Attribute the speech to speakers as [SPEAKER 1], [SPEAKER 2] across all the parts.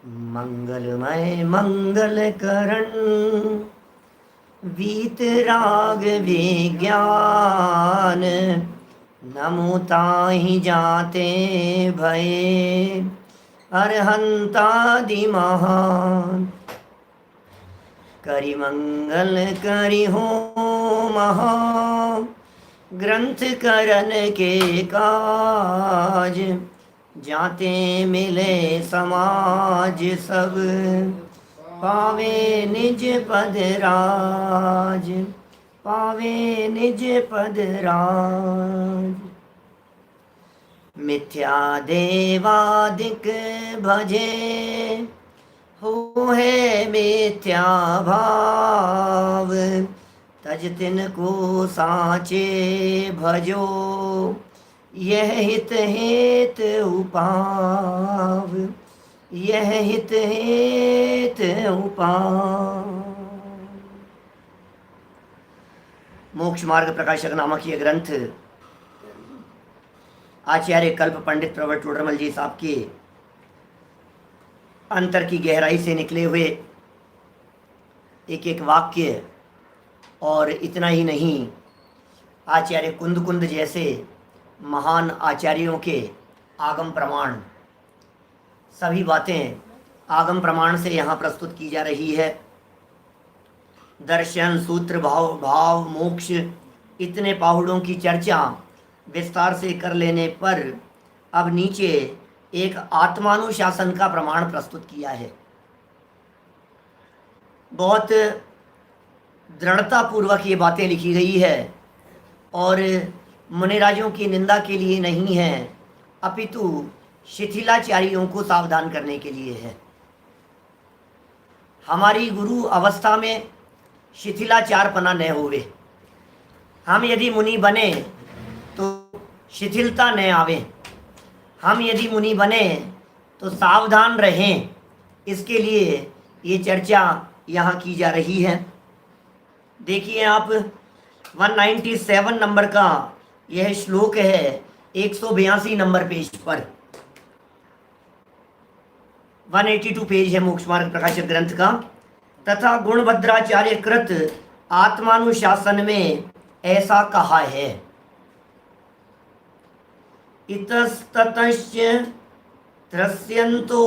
[SPEAKER 1] मंगलमय मंगल करण वीतराग विज्ञान। नमो ताहि जाते भये अरहंतादि महान। करि मंगल करि हो महा ग्रंथ करन के काज। जाते मिले समाज सब पावे निज पद राज। पावे निज पद राज। मिथ्या देवादिक भजे हो है मिथ्या भाव। तज तिन को साचे भजो यह हित हेत उपाव। यह हित हेत उपाव। मोक्ष मार्ग प्रकाशक नामक ये ग्रंथ आचार्य कल्प पंडित प्रवर टोडरमल जी साहब के अंतर की गहराई से निकले हुए एक एक वाक्य, और इतना ही नहीं, आचार्य कुंद कुंद जैसे महान आचार्यों के आगम प्रमाण, सभी बातें आगम प्रमाण से यहाँ प्रस्तुत की जा रही है। दर्शन, सूत्र, भाव, भाव, मोक्ष, इतने पहाड़ों की चर्चा विस्तार से कर लेने पर अब नीचे एक आत्मानुशासन का प्रमाण प्रस्तुत किया है। बहुत दृढ़ता पूर्वक ये बातें लिखी गई है और मुनिराजों की निंदा के लिए नहीं है, अपितु शिथिलाचारियों को सावधान करने के लिए है। हमारी गुरु अवस्था में शिथिलाचारपना न होवे। हम यदि मुनि बने तो शिथिलता न आवे। हम यदि मुनि बने तो सावधान रहें। इसके लिए ये चर्चा यहाँ की जा रही है। देखिए आप 197 नंबर का यह श्लोक है 182 नंबर पेज पर। 182 पेज है मोक्ष मार्ग प्रकाशक ग्रंथ का। तथा गुणभद्राचार्य कृत आत्मानुशासन में ऐसा कहा है। इतस्ततश्च त्रस्यन्तो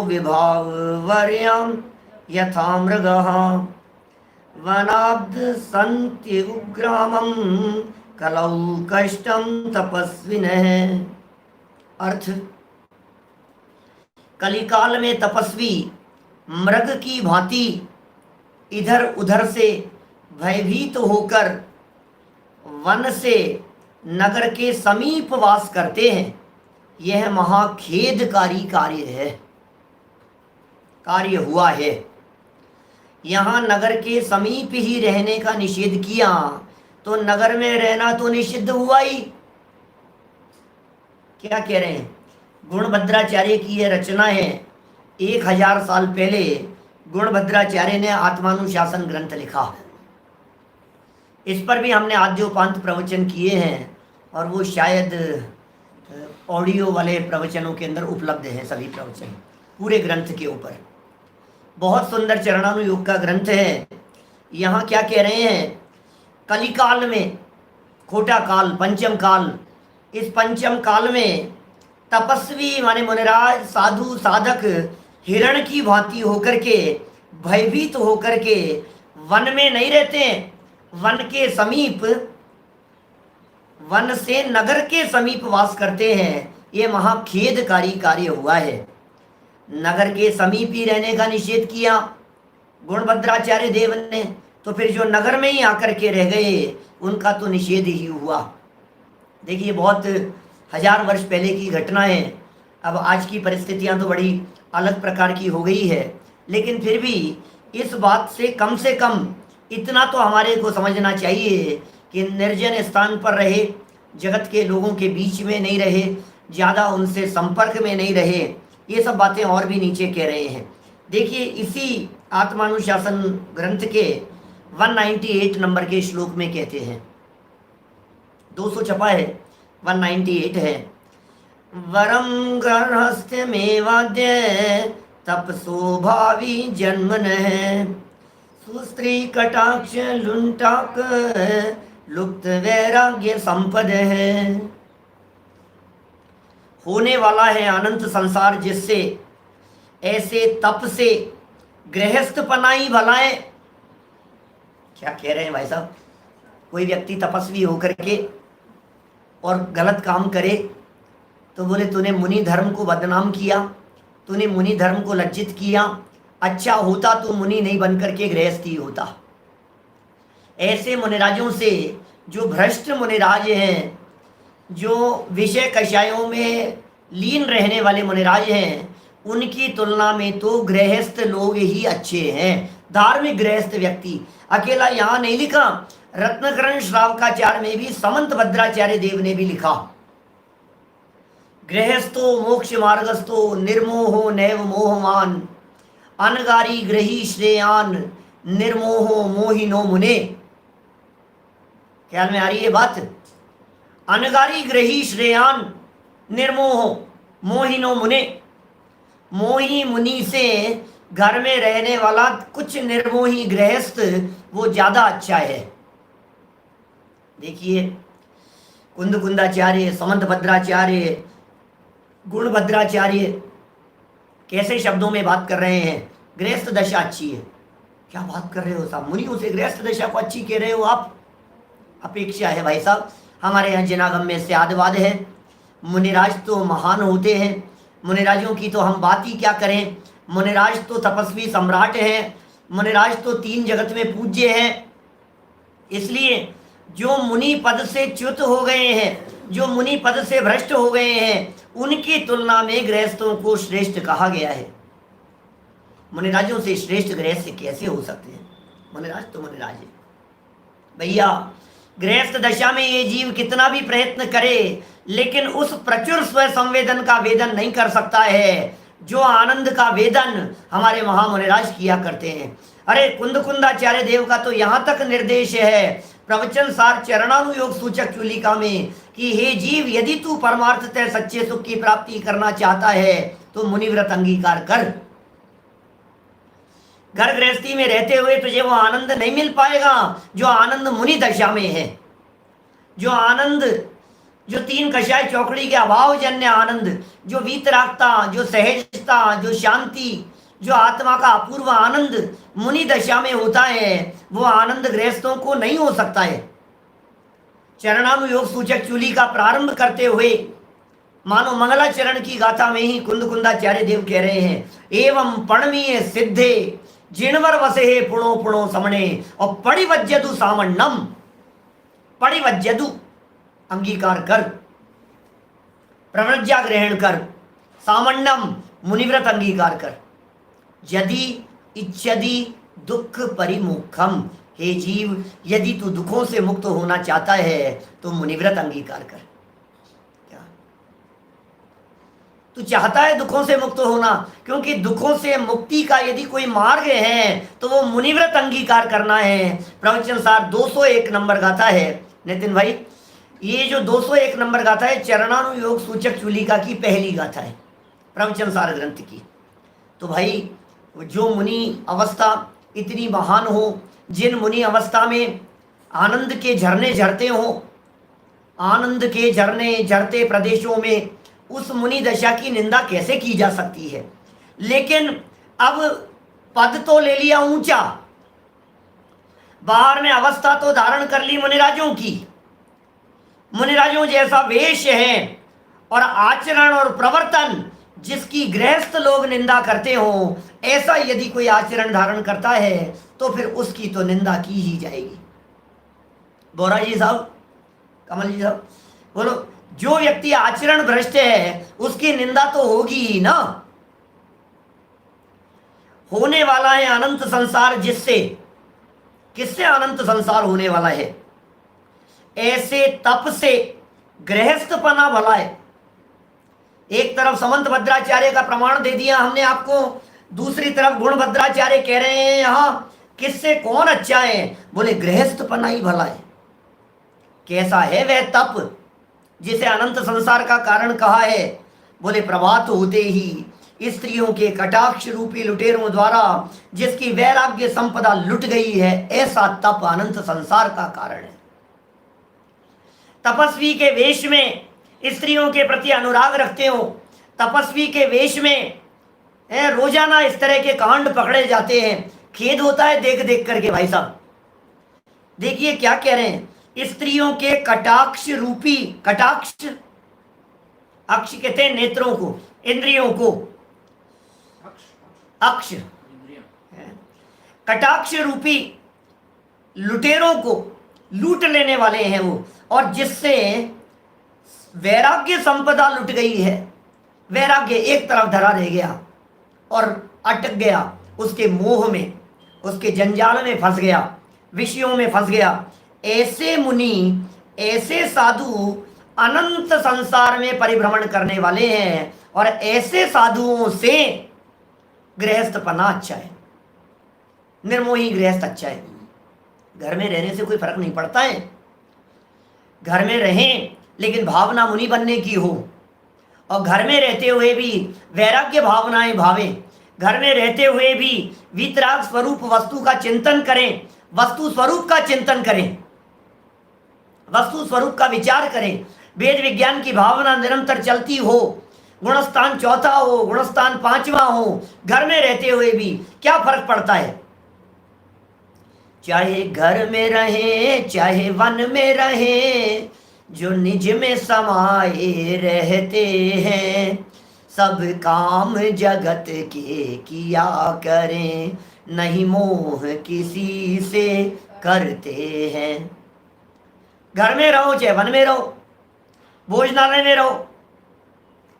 [SPEAKER 1] विभावर्यं यथा मृगः वनाब्ध सन्ति उग्रामं कलौ कष्टं तपस्विनः। अर्थ, कलिकाल में तपस्वी मृग की भांति इधर उधर से भयभीत होकर वन से नगर के समीप वास करते हैं। यह महाखेदकारी कार्य है, कार्य हुआ है। यहाँ नगर के समीप ही रहने का निषेध किया तो नगर में रहना तो निषिद्ध हुआ ही। क्या कह रहे हैं? गुणभद्राचार्य की यह रचना है। 1000 साल पहले गुणभद्राचार्य ने आत्मानुशासन ग्रंथ लिखा। इस पर भी हमने आद्योपांत प्रवचन किए हैं और वो शायद ऑडियो वाले प्रवचनों के अंदर उपलब्ध हैं सभी प्रवचन पूरे ग्रंथ के ऊपर। बहुत सुंदर चरणानुयोग का ग्रंथ है। यहाँ क्या कह रहे हैं? कलिकाल में, खोटा काल, पंचम काल, इस पंचम काल में तपस्वी माने मुनिराज, साधु, साधक हिरण की भांति होकर के, भयभीत होकर के वन में नहीं रहते हैं। वन के समीप, वन से नगर के समीप वास करते हैं। ये महाखेदकारी कार्य हुआ है। नगर के समीप ही रहने का निषेध किया गुणभद्राचार्य देव ने, तो फिर जो नगर में ही आकर के रह गए उनका तो निषेध ही हुआ। देखिए, बहुत 1000 वर्ष पहले की घटना है। अब आज की परिस्थितियां तो बड़ी अलग प्रकार की हो गई है, लेकिन फिर भी इस बात से कम इतना तो हमारे को समझना चाहिए कि निर्जन स्थान पर रहे, जगत के लोगों के बीच में नहीं रहे, ज़्यादा उनसे संपर्क में नहीं रहे। ये सब बातें और भी नीचे कह रहे हैं। देखिए, इसी आत्मानुशासन ग्रंथ के 198 नंबर के श्लोक में कहते हैं, 200 छपा है, 198 है। वरम गर्हस्थ्यमेवाद्य तप स्वभावी जन्मन है, सुस्त्री कटाक्ष लुंटाक लुप्त वैराग्य संपद है। होने वाला है अनंत संसार जिससे, ऐसे तप से गृहस्थ पनाई भलाए। क्या कह रहे हैं भाई साहब? कोई व्यक्ति तपस्वी होकर के और गलत काम करे तो बोले तूने मुनि धर्म को बदनाम किया, तूने मुनि धर्म को लज्जित किया, अच्छा होता तो मुनि नहीं बनकर के गृहस्थी होता। ऐसे मुनिराजों से, जो भ्रष्ट मुनिराज हैं, जो विषय कषायों में लीन रहने वाले मुनिराज हैं, उनकी तुलना में तो गृहस्थ लोग ही अच्छे हैं। धार्मिक गृहस्थ व्यक्ति, अकेला यहाँ नहीं लिखा, रत्नकरण श्रावकाचार्य में भी समंत भद्राचार्य देव ने भी लिखा, गृहस्थो मोक्ष मार्गस्थो निर्मोहो नैव मोहमान, अनगारी ग्रही श्रेयान निर्मोहो मोहिनो मुने। ख्याल में आ रही है बात? अनगारी ग्रही श्रेयान निर्मोहो मोहिनो मुने। मोही मुनि से घर में रहने वाला कुछ निर्मोही गृहस्थ वो ज्यादा अच्छा है। देखिए, कुंद कुंदाचार्य, समंत भद्राचार्य, गुण भद्राचार्य कैसे शब्दों में बात कर रहे हैं, गृहस्थ दशा अच्छी है। क्या बात कर रहे हो साहब, मुनियों से गृहस्थ दशा को अच्छी कह रहे हो आप? अपेक्षा है भाई साहब, हमारे यहाँ जनागम में स्यादवाद है। मुनिराज तो महान होते हैं, मुनिराजों की तो हम बात ही क्या करें। मुनिराज तो तपस्वी सम्राट हैं, मुनिराज तो तीन जगत में पूज्य हैं। इसलिए जो मुनि पद से च्युत हो गए हैं, जो मुनि पद से भ्रष्ट हो गए हैं, उनकी तुलना में गृहस्थों को श्रेष्ठ कहा गया है। मुनिराजों से श्रेष्ठ गृहस्थ कैसे हो सकते हैं? मुनिराज तो मुनिराज है भैया। गृहस्थ दशा में ये जीव कितना भी प्रयत्न करे, लेकिन उस प्रचुर स्व संवेदन का वेदन नहीं कर सकता है जो आनंद का वेदन हमारे महामुनिराज किया करते हैं। अरे कुंद कुंदाचार्य देव का तो यहाँ तक निर्देश है प्रवचन सार चरणानुयोग सूचक चूलिका में कि हे जीव, यदि तू परमार्थतः सच्चे सुख की प्राप्ति करना चाहता है तो मुनिव्रत अंगीकार कर। घर गृहस्थी में रहते हुए तुझे वो आनंद नहीं मिल पाएगा जो आनंद मुनि दशा में है। जो आनंद, जो तीन कषाय चौकड़ी के अभाव जन्य आनंद, जो वीतरागता, जो सहजता, जो शांति, जो आत्मा का अपूर्व आनंद मुनि दशा में होता है, वो आनंद गृहस्थों को नहीं हो सकता है। चरणानुयोग सूचक चूली का प्रारंभ करते हुए मानो मंगलाचरण की गाथा में ही कुंद कुंदाचार्य देव कह रहे हैं, एवं पणमीय सिद्धे जिनवर वसे पुणो पुणो समणे और पड़िवज्जदु सामन्नम। पड़िवज्जदु अंगीकार कर, प्रव्रज्या ग्रहण कर, सामन्नम मुनिव्रत अंगीकार कर। यदि इच्छदि दुख परिमुखम, हे जीव, यदि तू दुखों से मुक्त होना चाहता है तो मुनिव्रत अंगीकार कर। क्या तू चाहता है दुखों से मुक्त होना? क्योंकि दुखों से मुक्ति का यदि कोई मार्ग है तो वो मुनिव्रत अंगीकार करना है। प्रवचन सार 201 नंबर गाथा है नितिन भाई। ये जो 201 नंबर गाथा है चरणानुयोग सूचक चूलिका की पहली गाथा है प्रवचन सार ग्रंथ की। तो भाई जो मुनि अवस्था इतनी महान हो, जिन मुनि अवस्था में आनंद के झरने झरते हो, आनंद के झरने झरते प्रदेशों में उस मुनि दशा की निंदा कैसे की जा सकती है? लेकिन अब पद तो ले लिया ऊंचा, बाहर में अवस्था तो धारण कर ली मुनिराजों की, मुनिराजों जैसा वेश है और आचरण और प्रवर्तन जिसकी गृहस्थ लोग निंदा करते हो, ऐसा यदि कोई आचरण धारण करता है तो फिर उसकी तो निंदा की ही जाएगी। बोरा जी साहब, कमल जी साहब बोलो, जो व्यक्ति आचरण भ्रष्ट है उसकी निंदा तो होगी ही ना। होने वाला है अनंत संसार जिससे, किससे अनंत संसार होने वाला है? ऐसे तप से गृहस्थपना भला है। एक तरफ समंत भद्राचार्य का प्रमाण दे दिया हमने आपको, दूसरी तरफ गुण भद्राचार्य कह रहे हैं यहां किससे कौन अच्छा है? बोले गृहस्थपना ही भला है। कैसा है वह तप जिसे अनंत संसार का कारण कहा है? बोले प्रभात होते ही स्त्रियों के कटाक्ष रूपी लुटेरों द्वारा जिसकी वैराग्य संपदा लुट गई है, ऐसा तप अनंत संसार का कारण है। तपस्वी के वेश में स्त्रियों के प्रति अनुराग रखते हो, तपस्वी के वेश में रोजाना इस तरह के कांड पकड़े जाते हैं। खेद होता है देख देख करके भाई साहब। देखिए क्या कह रहे हैं, स्त्रियों के कटाक्ष रूपी, कटाक्ष अक्ष कहते हैं नेत्रों को, इंद्रियों को, अक्ष कटाक्ष रूपी लुटेरों को लूट लेने वाले हैं वो, और जिससे वैराग्य संपदा लुट गई है। वैराग्य एक तरफ धरा रह गया और अटक गया उसके मोह में, उसके जंजाल में फंस गया, विषयों में फंस गया। ऐसे मुनि, ऐसे साधु अनंत संसार में परिभ्रमण करने वाले हैं, और ऐसे साधुओं से गृहस्थ पना अच्छा है, निर्मोही गृहस्थ अच्छा है। घर में रहने से कोई फर्क नहीं पड़ता है, घर में रहें लेकिन भावना मुनि बनने की हो, और घर में रहते हुए भी वैराग्य भावनाएं भावें, घर में रहते हुए भी वितराग स्वरूप वस्तु का चिंतन करें, वस्तु स्वरूप का चिंतन करें, वस्तु स्वरूप का विचार करें, वेद विज्ञान की भावना निरंतर चलती हो, गुणस्थान चौथा हो, गुणस्थान पांचवा हो, घर में रहते हुए भी क्या फर्क पड़ता है। चाहे घर में रहे चाहे वन में रहे, जो निज में समाये रहते हैं, सब काम जगत के किया करें, नहीं मोह किसी से करते हैं। घर में रहो चाहे वन में रहो, भोजनालय में रहो,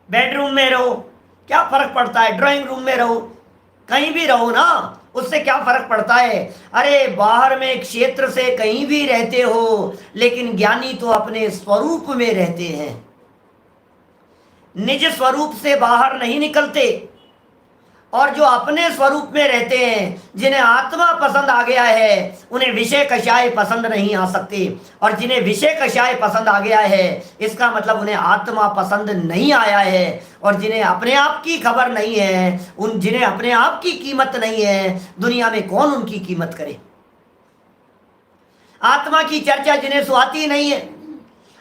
[SPEAKER 1] बेडरूम में रहो, क्या फर्क पड़ता है। ड्राइंग रूम में रहो, कहीं भी रहो ना, उससे क्या फर्क पड़ता है। अरे बाहर में क्षेत्र से कहीं भी रहते हो, लेकिन ज्ञानी तो अपने स्वरूप में रहते हैं, निज स्वरूप से बाहर नहीं निकलते। और जो अपने स्वरूप में रहते हैं, जिन्हें आत्मा पसंद आ गया है, उन्हें विषय कषाय पसंद नहीं आ सकते। और जिन्हें विषय कषाय पसंद आ गया है, इसका मतलब उन्हें आत्मा पसंद नहीं आया है। और जिन्हें अपने आप की खबर नहीं है, जिन्हें अपने आप की कीमत नहीं है, दुनिया में कौन उनकी कीमत करे। आत्मा की चर्चा जिन्हें सुहाती नहीं है,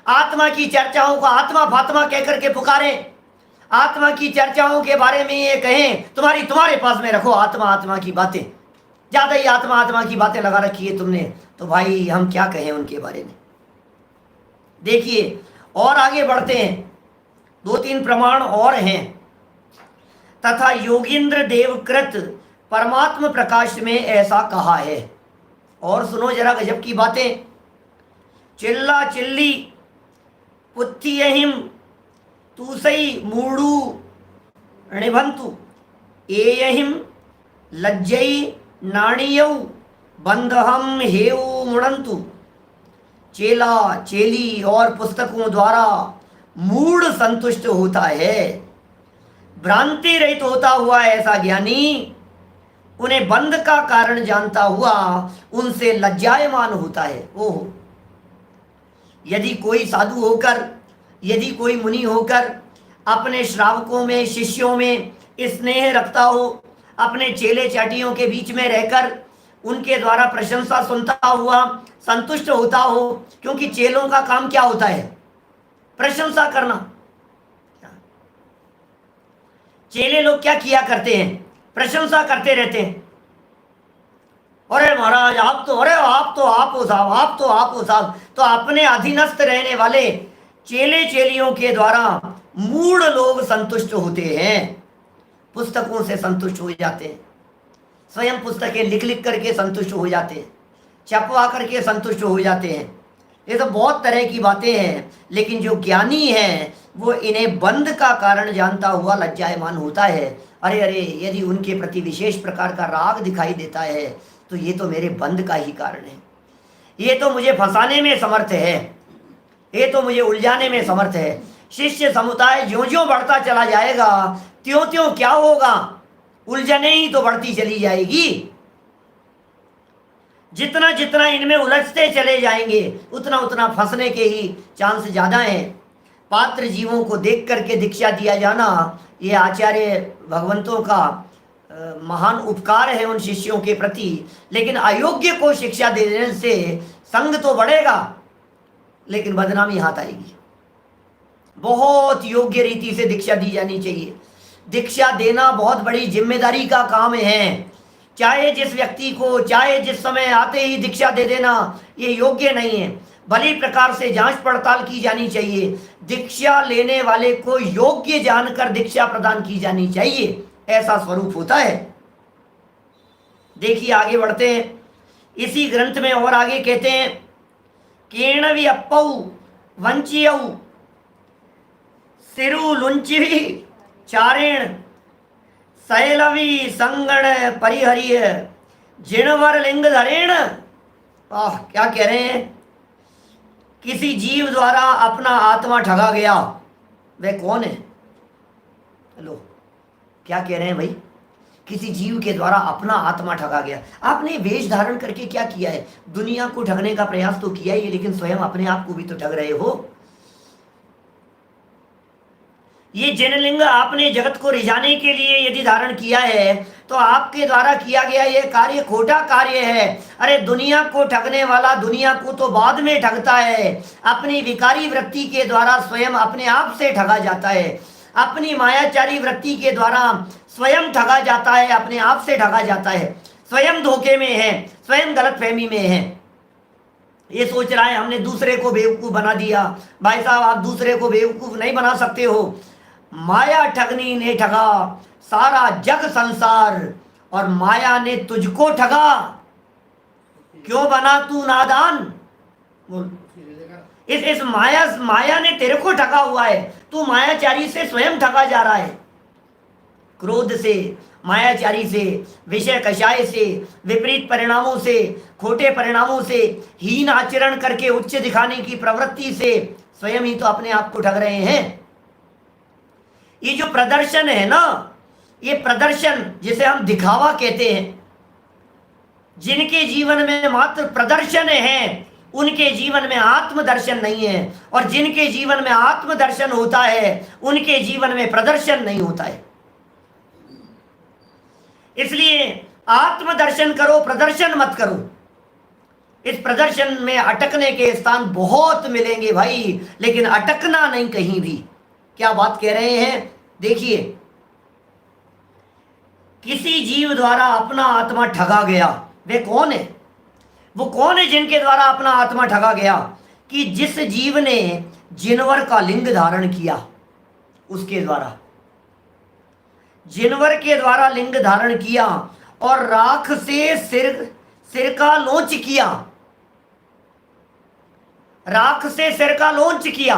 [SPEAKER 1] आत्मा की चर्चाओं को आत्मा फात्मा कहकर के पुकारें, आत्मा की चर्चाओं के बारे में ये कहें तुम्हारे पास में रखो आत्मा आत्मा की बातें, ज्यादा ही आत्मा आत्मा की बातें लगा रखी है तुमने, तो भाई हम क्या कहें उनके बारे में। देखिए और आगे बढ़ते हैं, 2-3 प्रमाण और हैं। तथा योगींद्र देवकृत परमात्म प्रकाश में ऐसा कहा है। और सुनो जरा गजब की बातें। चिल्ला चिल्ली पुत्थियहिम तूसई मूडू णिभंतु एयहिम लज्जई नाणीयौ बंधहम हेउ मुड़ंतु। चेला चेली और पुस्तकों द्वारा मूड संतुष्ट होता है, भ्रांति रहित होता हुआ ऐसा ज्ञानी उन्हें बंध का कारण जानता हुआ उनसे लज्जायमान होता है। ओह, यदि कोई साधु होकर, यदि कोई मुनि होकर अपने श्रावकों में, शिष्यों में स्नेह रखता हो, अपने चेले चाटियों के बीच में रहकर उनके द्वारा प्रशंसा सुनता हुआ संतुष्ट होता हो, क्योंकि चेलों का काम क्या होता है? प्रशंसा करना। चेले लोग क्या किया करते हैं? प्रशंसा करते रहते हैं। अरे महाराज आप तो, अरे आप तो आप हो साहब, आप तो आप हो साहब। तो अपने अधीनस्थ रहने वाले चेले चेलियों के द्वारा मूढ़ लोग संतुष्ट होते हैं, पुस्तकों से संतुष्ट हो जाते हैं, स्वयं पुस्तकें लिख लिख करके संतुष्ट हो जाते हैं, छपवा करके संतुष्ट हो जाते हैं। ये तो बहुत तरह की बातें हैं, लेकिन जो ज्ञानी है वो इन्हें बंध का कारण जानता हुआ लज्जायमान होता है। अरे अरे, यदि उनके प्रति विशेष प्रकार का राग दिखाई देता है तो ये तो मेरे बंध का ही कारण है, ये तो मुझे फंसाने में समर्थ है, ये तो मुझे उलझाने में समर्थ है। शिष्य समुदाय ज्यों ज्यों बढ़ता चला जाएगा त्यों त्यों क्या होगा? उलझने ही तो बढ़ती चली जाएगी। जितना जितना इनमें उलझते चले जाएंगे उतना उतना फंसने के ही चांस ज्यादा हैं। पात्र जीवों को देख करके दीक्षा दिया जाना, ये आचार्य भगवंतों का महान उपकार है उन शिष्यों के प्रति। लेकिन अयोग्य को शिक्षा देने से संग तो बढ़ेगा लेकिन बदनामी हाथ आएगी। बहुत योग्य रीति से दीक्षा दी जानी चाहिए। दीक्षा देना बहुत बड़ी जिम्मेदारी का काम है। चाहे जिस व्यक्ति को चाहे जिस समय आते ही दीक्षा दे देना ये योग्य नहीं है। भली प्रकार से जांच पड़ताल की जानी चाहिए। दीक्षा लेने वाले को योग्य जानकर दीक्षा प्रदान की जानी चाहिए, ऐसा स्वरूप होता है। देखिए आगे बढ़ते हैं इसी ग्रंथ में और आगे कहते हैं, केणवि अप्पौ वंचियौ सिरु लुंचिवि चारेण शैलवी संगण परिहरिय जिणवर लिंग धरेण। क्या कह रहे हैं, किसी जीव द्वारा अपना आत्मा ठगा गया, वह कौन है? हेलो, क्या कह रहे हैं भाई? किसी जीव के द्वारा अपना आत्मा ठगा गया। आपने वेश धारण करके क्या किया है? दुनिया को ठगने का प्रयास तो किया ही, लेकिन स्वयं अपने आप को भी तो ठग रहे हो। ये जिनलिंग आपने जगत को रिझाने के लिए यदि धारण किया है तो आपके द्वारा किया गया ये कार्य खोटा कार्य है। अरे दुनिया को ठगने वाला दुनिया को तो बाद में ठगता है। अपनी विकारी वृत्ति के द्वारा स्वयं अपने आप से ठगा जाता है। अपनी मायाचारी वृत्ति के द्वारा स्वयं ठगा जाता है, अपने आप से ठगा जाता है। स्वयं धोखे में है, स्वयं गलतफहमी में है। ये सोच रहा है हमने दूसरे को बेवकूफ बना दिया। भाई साहब, आप दूसरे को बेवकूफ नहीं बना सकते हो। माया ठगनी ने ठगा सारा जग संसार और माया ने तुझको ठगा। क्यों बना तू नादान? इस माया ने तेरे को ठगा हुआ है। तू मायाचारी से स्वयं ठगा जा रहा है। क्रोध से, मायाचारी से, विषय कषाय से, विपरीत परिणामों से, खोटे परिणामों से, हीन आचरण करके उच्च दिखाने की प्रवृत्ति से स्वयं ही तो अपने आप को ठग रहे हैं। ये जो प्रदर्शन है ना, ये प्रदर्शन जिसे हम दिखावा कहते हैं, जिनके जीवन में मात्र प्रदर्शन है उनके जीवन में आत्मदर्शन नहीं है, और जिनके जीवन में आत्मदर्शन होता है उनके जीवन में प्रदर्शन नहीं होता है। इसलिए आत्मदर्शन करो, प्रदर्शन मत करो। इस प्रदर्शन में अटकने के स्थान बहुत मिलेंगे भाई, लेकिन अटकना नहीं कहीं भी। क्या बात कह रहे हैं? देखिए, किसी जीव द्वारा अपना आत्मा ठगा गया, वे कौन है? वो कौन है जिनके द्वारा अपना आत्मा ठगा गया? कि जिस जीव ने जिनवर का लिंग धारण किया, उसके द्वारा, जिनवर के द्वारा लिंग धारण किया और राख से सिर का लोंच किया, राख से सिर का लोंच किया।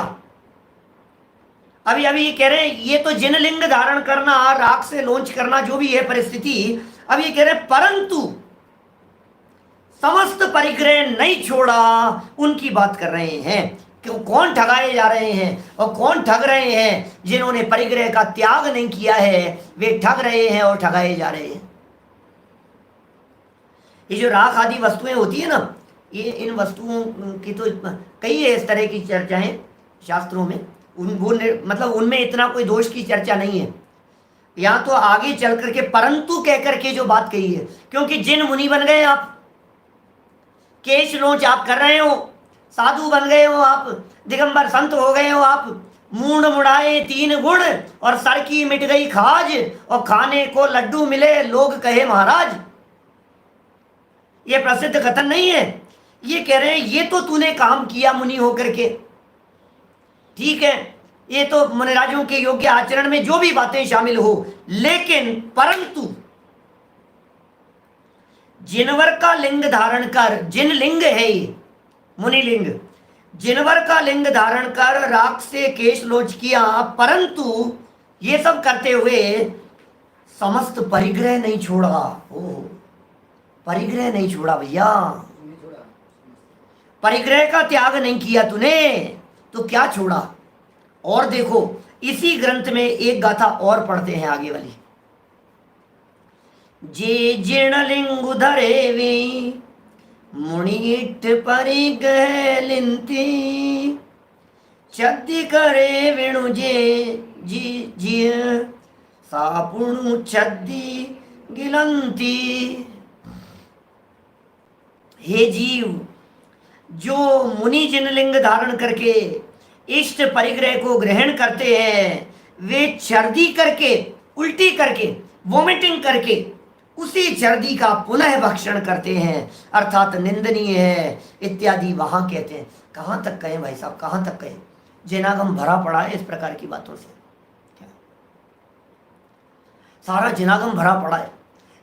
[SPEAKER 1] अभी ये कह रहे हैं ये तो जिन लिंग धारण करना, राख से लोंच करना, जो भी है परिस्थिति, अब ये कह रहे हैं परंतु समस्त परिग्रह नहीं छोड़ा, उनकी बात कर रहे हैं। कि कौन ठगाए जा रहे हैं और कौन ठग रहे हैं? जिन्होंने परिग्रह का त्याग नहीं किया है वे ठग रहे हैं और ठगाए जा रहे हैं। ये जो राख आदि वस्तुएं होती है ना, ये इन वस्तुओं की तो कई इस तरह की चर्चाएं शास्त्रों में, मतलब उनमें इतना कोई दोष की चर्चा नहीं है। यहाँ तो आगे चल करके परंतु कह करके जो बात कही है, क्योंकि जिन मुनि बन गए आप, केश लोच आप कर रहे हो, साधु बन गए हो आप, दिगंबर संत हो गए हो आप, मूड मुड़ाए 3 गुण और सर की मिट गई खाज, और खाने को लड्डू मिले लोग कहे महाराज। ये प्रसिद्ध कथन नहीं है। ये कह रहे हैं ये तो तूने काम किया मुनि होकर के, ठीक है, ये तो मुनिराजों के योग्य आचरण में जो भी बातें शामिल हो, लेकिन परंतु जिनवर का लिंग धारण कर, जिन लिंग है ये मुनि लिंग, जिनवर का लिंग धारण कर राख से केश लोच किया, परंतु ये सब करते हुए समस्त परिग्रह नहीं छोड़ा। ओ, परिग्रह नहीं छोड़ा भैया, परिग्रह का त्याग नहीं किया तूने, तो क्या छोड़ा? और देखो इसी ग्रंथ में एक गाथा और पढ़ते हैं आगे वाली। जे जिणलिंग धरे वे मुनिठ परिग्रह लिंती, छद्दी करे वेणु जे जी जिय सापुणु छद्दी गिलंती। हे जीव, जो मुनि जिन लिंग धारण करके इष्ट परिग्रह को ग्रहण करते हैं, वे छर्दी करके, उल्टी करके, वोमिटिंग करके उसी छर्दी का पुनः भक्षण करते हैं, अर्थात निंदनीय है इत्यादि वहां कहते हैं। कहां तक कहें भाई साहब, कहां तक कहें? जिनागम भरा पड़ा है इस प्रकार की बातों से, सारा जिनागम भरा पड़ा है।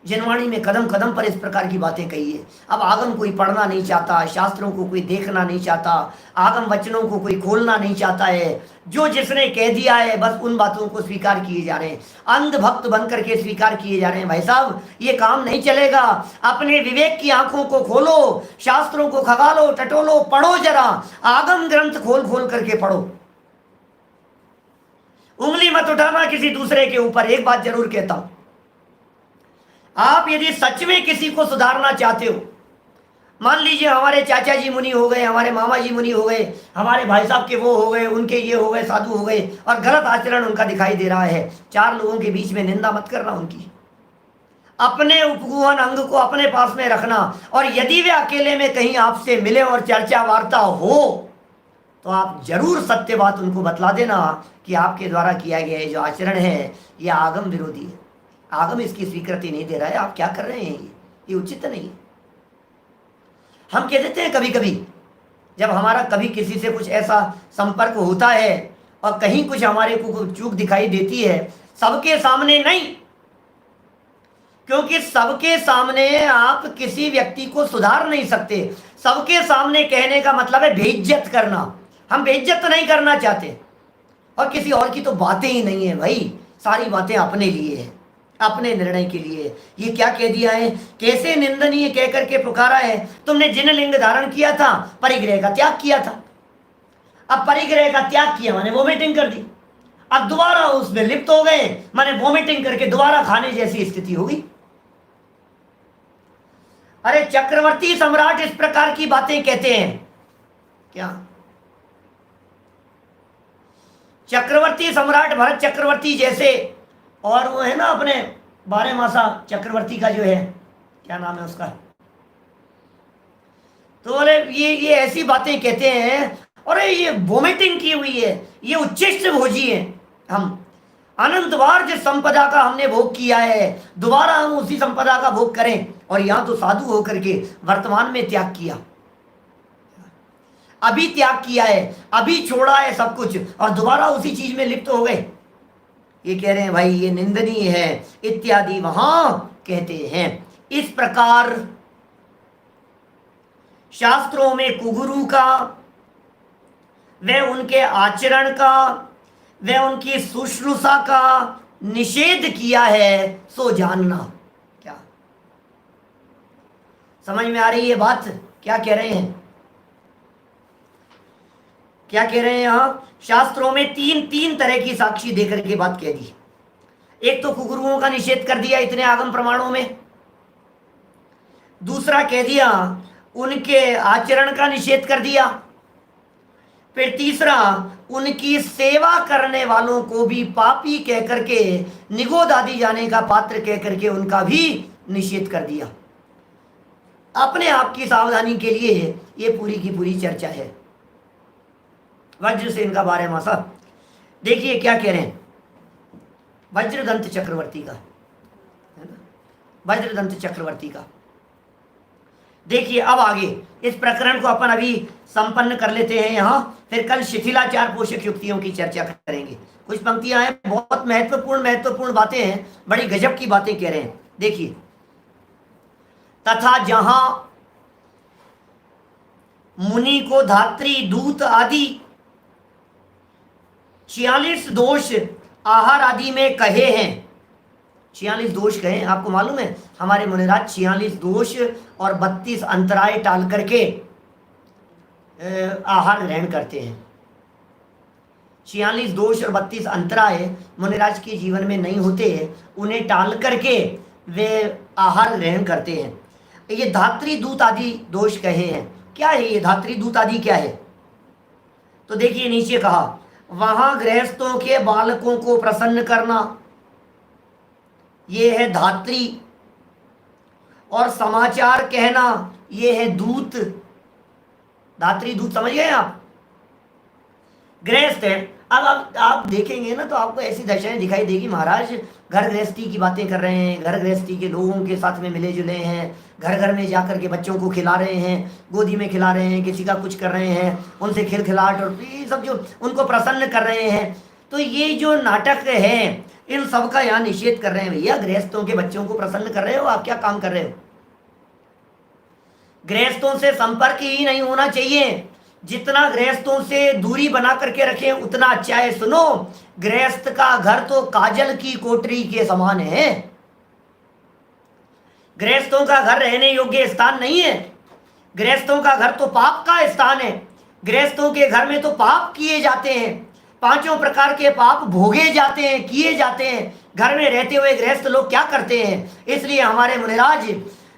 [SPEAKER 1] जिनवाणी में कदम कदम पर इस प्रकार की बातें कही है। अब आगम कोई पढ़ना नहीं चाहता, शास्त्रों को कोई देखना नहीं चाहता, आगम वचनों को कोई खोलना नहीं चाहता है। जो जिसने कह दिया है बस उन बातों को स्वीकार किए जा रहे हैं, अंध भक्त बन करके स्वीकार किए जा रहे हैं। भाई साहब, ये काम नहीं चलेगा। अपने विवेक की आंखों को खोलो, शास्त्रों को खगालो, टटोलो, पढ़ो, जरा आगम ग्रंथ खोल खोल करके पढ़ो। उंगली मत उठाना किसी दूसरे के ऊपर। एक बात जरूर कहता हूं, आप यदि सच में किसी को सुधारना चाहते हो, मान लीजिए हमारे चाचा जी मुनि हो गए, हमारे मामा जी मुनि हो गए, हमारे भाई साहब के वो हो गए, उनके ये हो गए, साधु हो गए, और गलत आचरण उनका दिखाई दे रहा है, चार लोगों के बीच में निंदा मत करना उनकी। अपने उपगुहन अंग को अपने पास में रखना, और यदि वे अकेले में कहीं आपसे मिले और चर्चा वार्ता हो तो आप जरूर सत्य बात उनको बतला देना कि आपके द्वारा किया गया जो आचरण है यह आगम विरोधी है, आगम इसकी स्वीकृति नहीं दे रहा है, आप क्या कर रहे हैं, ये उचित नहीं है। हम कह देते हैं कभी कभी, जब हमारा कभी किसी से कुछ ऐसा संपर्क होता है और कहीं कुछ हमारे को चूक दिखाई देती है, सबके सामने नहीं, क्योंकि सबके सामने आप किसी व्यक्ति को सुधार नहीं सकते। सबके सामने कहने का मतलब है बेइज्जत करना। हम बेइज्जत नहीं करना चाहते, और किसी और की तो बातें ही नहीं है भाई, सारी बातें अपने लिए है, अपने निर्णय के लिए। ये क्या कह दिया है, कैसे निंदनीय कह करके पुकारा है, तुमने जिन लिंग धारण किया था परिग्रह का त्याग किया था। अब परिग्रह का त्याग किया माने वोमिटिंग कर दी, अब दोबारा उसमें लिप्त हो गए माने वोमिटिंग करके दोबारा खाने जैसी स्थिति होगी। अरे चक्रवर्ती सम्राट इस प्रकार की बातें कहते हैं क्या? चक्रवर्ती सम्राट भरत चक्रवर्ती जैसे, और वो है ना अपने 12 मासा चक्रवर्ती का जो है, क्या नाम है उसका, तो बोले ये ऐसी बातें कहते हैं, और ये वोमिटिंग की हुई है, ये उच्छिष्ट भोजी है। हम अनंत बार जिस संपदा का हमने भोग किया है, दोबारा हम उसी संपदा का भोग करें, और यहां तो साधु होकर के वर्तमान में त्याग किया, अभी त्याग किया है, अभी छोड़ा है सब कुछ, और दोबारा उसी चीज में लिप्त हो गए। ये कह रहे हैं भाई ये निंदनीय है इत्यादि वहां कहते हैं। इस प्रकार शास्त्रों में कुगुरु का, वे उनके आचरण का, वे उनकी शुश्रूषा का निषेध किया है, सो जानना। क्या समझ में आ रही है बात? क्या कह रहे हैं, क्या कह रहे हैं यहां? शास्त्रों में तीन तरह की साक्षी देकर के बात कह दी। एक तो कुगुरुओं का निषेध कर दिया इतने आगम प्रमाणों में, दूसरा कह दिया उनके आचरण का निषेध कर दिया, फिर तीसरा उनकी सेवा करने वालों को भी पापी कह करके, निगोद आदि जाने का पात्र कह करके उनका भी निषेध कर दिया। अपने आप की सावधानी के लिए ये पूरी की पूरी चर्चा है। वज्र से इनका 12 मासा देखिए क्या कह रहे हैं, वज्रदंत चक्रवर्ती का, वज्रदंत चक्रवर्ती का देखिए। अब आगे इस प्रकरण को अपन अभी संपन्न कर लेते हैं यहाँ, फिर कल शिथिलाचार पोषक युक्तियों की चर्चा करेंगे। कुछ पंक्तियां हैं, बहुत महत्वपूर्ण बातें हैं, बड़ी गजब की बातें कह रहे हैं। देखिए, तथा जहां मुनि को धात्री दूत आदि 46 दोष आहार आदि में कहे हैं, 46 दोष कहे। आपको मालूम है हमारे मुनिराज 46 दोष और 32 अंतराय टाल करके आहार ग्रहण करते हैं। 46 दोष और 32 अंतराय मुनिराज के जीवन में नहीं होते, उन्हें टाल करके वे आहार ग्रहण करते हैं। ये धात्री दूत आदि दोष कहे हैं। क्या है ये धात्री दूत आदि? क्या है? तो देखिए नीचे कहा, वहां गृहस्थों के बालकों को प्रसन्न करना, ये है धात्री, और समाचार कहना, ये है दूत। धात्री दूत समझ गए आप? गृहस्थ है। अब आप देखेंगे ना तो आपको ऐसी दशाएं दिखाई देगी, महाराज घर गृहस्थी की बातें कर रहे हैं, घर गृहस्थी के लोगों के साथ में मिले जुले हैं, घर घर में जाकर के बच्चों को खिला रहे हैं, गोदी में खिला रहे हैं, किसी का कुछ कर रहे हैं, उनसे खिलखिलाहट और ये सब जो उनको प्रसन्न कर रहे हैं। तो ये जो नाटक है इन सब का यहाँ निषेध कर रहे हैं। भैया गृहस्थों के बच्चों को प्रसन्न कर रहे हो, आप क्या काम कर रहे हो? गृहस्थों से संपर्क ही नहीं होना चाहिए, जितना गृहस्थों से दूरी बना करके रखें उतना अच्छा है। सुनो, गृहस्थ का घर तो काजल की कोठरी के समान है। गृहस्थों का घर रहने योग्य स्थान नहीं है। गृहस्थों का घर तो पाप का स्थान है। गृहस्थों के घर में तो पाप किए जाते हैं, पांचों प्रकार के पाप भोगे जाते हैं, किए जाते हैं। घर में रहते हुए गृहस्थ लोग क्या करते हैं? इसलिए हमारे मुनिराज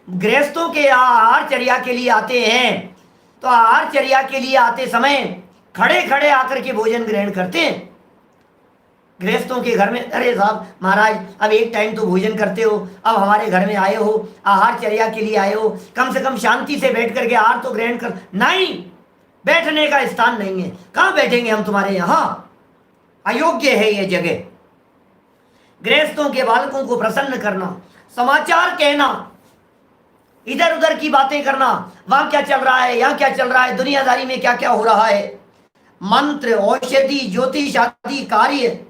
[SPEAKER 1] गृहस्थों के आहार चर्या के लिए आते हैं, तो आहार चर्या के लिए आते समय खड़े खड़े आकर के भोजन ग्रहण करते हैं। गृहस्थों के घर में, अरे साहब महाराज अब एक टाइम तो भोजन करते हो, अब हमारे घर में आए हो, आहार चर्या के लिए आए हो, कम से कम शांति से बैठ करके आहार तो ग्रहण कर। नहीं, बैठने का स्थान नहीं है। कहां बैठेंगे हम तुम्हारे यहां? अयोग्य है ये जगह। गृहस्थों के बालकों को प्रसन्न करना, समाचार कहना, इधर उधर की बातें करना, वहां क्या चल रहा है, यहां क्या चल रहा है, दुनियादारी में क्या क्या हो रहा है, मंत्र औषधि ज्योतिष आदि कार्य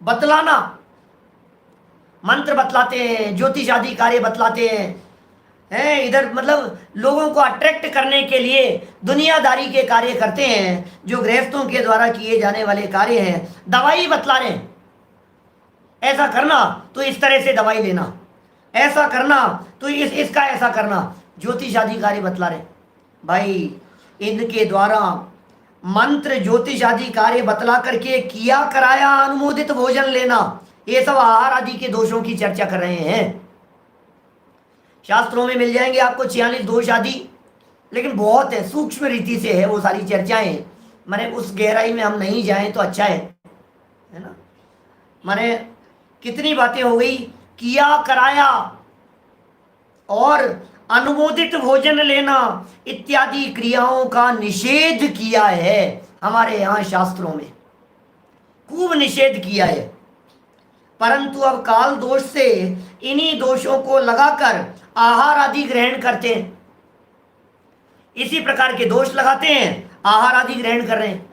[SPEAKER 1] बतलाना। मंत्र बतलाते हैं, ज्योतिष आदि कार्य बतलाते हैं इधर मतलब लोगों को अट्रैक्ट करने के लिए दुनियादारी के कार्य करते हैं, जो गृहस्थों के द्वारा किए जाने वाले कार्य हैं। दवाई बतला रहे हैं, ऐसा करना तो इस तरह से दवाई लेना, ऐसा करना तो इसका ऐसा करना, ज्योतिष आदि कार्य बतला रहे। भाई इनके द्वारा मंत्र ज्योतिष आदि कार्य बतला करके किया कराया अनुमोदित भोजन लेना, ये सब आहार आदि के दोषों की चर्चा कर रहे हैं। शास्त्रों में मिल जाएंगे आपको 46 दोष आदि, लेकिन बहुत है, सूक्ष्म रीति से है वो सारी चर्चाएं। माने उस गहराई में हम नहीं जाएं तो अच्छा है ना। माने कितनी बातें हो गई, किया कराया और अनुमोदित भोजन लेना इत्यादि क्रियाओं का निषेध किया है हमारे यहाँ शास्त्रों में, खूब निषेध किया है। परंतु अब काल दोष से इन्हीं दोषों को लगाकर आहार आदि ग्रहण करते हैं, इसी प्रकार के दोष लगाते हैं, आहार आदि ग्रहण कर रहे हैं।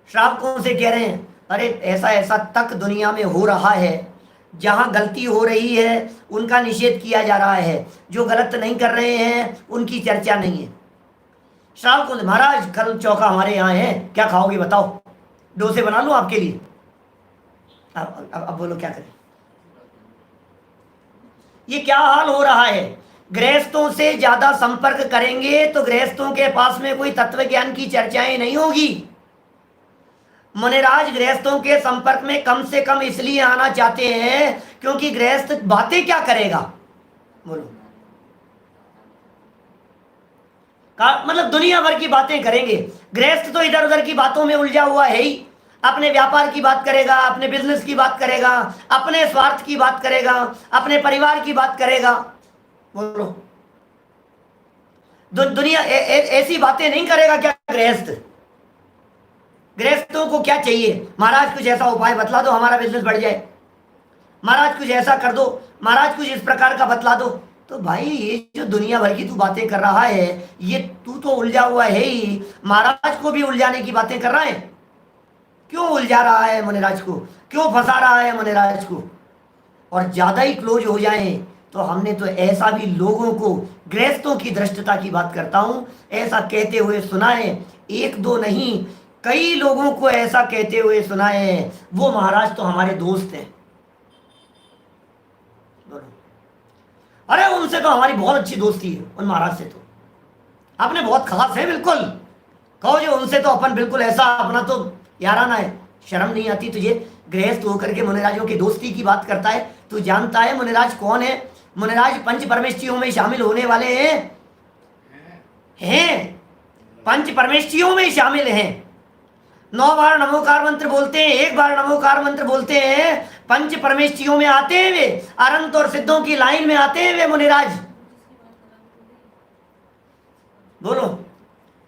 [SPEAKER 1] श्रावकों से कह रहे हैं अरे ऐसा ऐसा तक दुनिया में हो रहा है, जहां गलती हो रही है उनका निषेध किया जा रहा है, जो गलत नहीं कर रहे हैं उनकी चर्चा नहीं है। श्रावकों से महाराज कल चौका हमारे यहाँ है, क्या खाओगे बताओ, डोसे बना लो आपके लिए। अब बोलो क्या करें? ये क्या हाल हो रहा है? गृहस्थों से ज्यादा संपर्क करेंगे तो गृहस्थों के पास में कोई तत्व ज्ञान की चर्चाएं नहीं होगी। मुनिराज गृहस्थों के संपर्क में कम से कम इसलिए आना चाहते हैं क्योंकि गृहस्थ बातें क्या करेगा, बोलो मतलब दुनिया भर की बातें करेंगे। गृहस्थ तो इधर उधर की बातों में उलझा हुआ है ही, अपने व्यापार की बात करेगा, अपने बिजनेस की बात करेगा, अपने स्वार्थ की बात करेगा, अपने परिवार की बात करेगा। बोलो दुनिया ऐसी बातें नहीं करेगा क्या गृहस्थ? गृहस्थों को क्या चाहिए? महाराज कुछ ऐसा उपाय बतला दो हमारा बिजनेस बढ़ जाए, महाराज कुछ ऐसा कर दो, महाराज कुछ इस प्रकार का बतला दो। तो भाई ये जो दुनिया भर की तू बातें कर रहा है, ये तू तो उलझा हुआ है ही, महाराज को भी उलझाने की बातें कर रहा है। क्यों उलझा रहा है मुनिराज को, क्यों फंसा रहा है मुनिराज को? और ज्यादा ही क्लोज हो जाए तो हमने तो ऐसा भी लोगों को, गृहस्थों की दृष्टता की बात करता हूं, ऐसा कहते हुए सुना है, एक दो नहीं कई लोगों को ऐसा कहते हुए सुना है, वो महाराज तो हमारे दोस्त हैं। अरे उनसे तो हमारी बहुत अच्छी दोस्ती है, उन महाराज से तो आपने बहुत खास है, बिल्कुल कहो जो उनसे तो अपन बिल्कुल ऐसा अपना तो याराना है। शर्म नहीं आती तुझे? गृहस्थ होकर के मुनिराजों की दोस्ती की बात करता है। तू जानता है मुनिराज कौन है? मुनिराज पंच परमेष्ठियों में शामिल होने वाले हैं, पंच परमेष्ठियों में शामिल हैं। 9 बार नमोकार मंत्र बोलते हैं, 1 बार नमोकार मंत्र बोलते हैं, पंच परमेष्ठियों में आते हैं वे, अनंत और सिद्धों की लाइन में आते हैं वे मुनिराज। बोलो,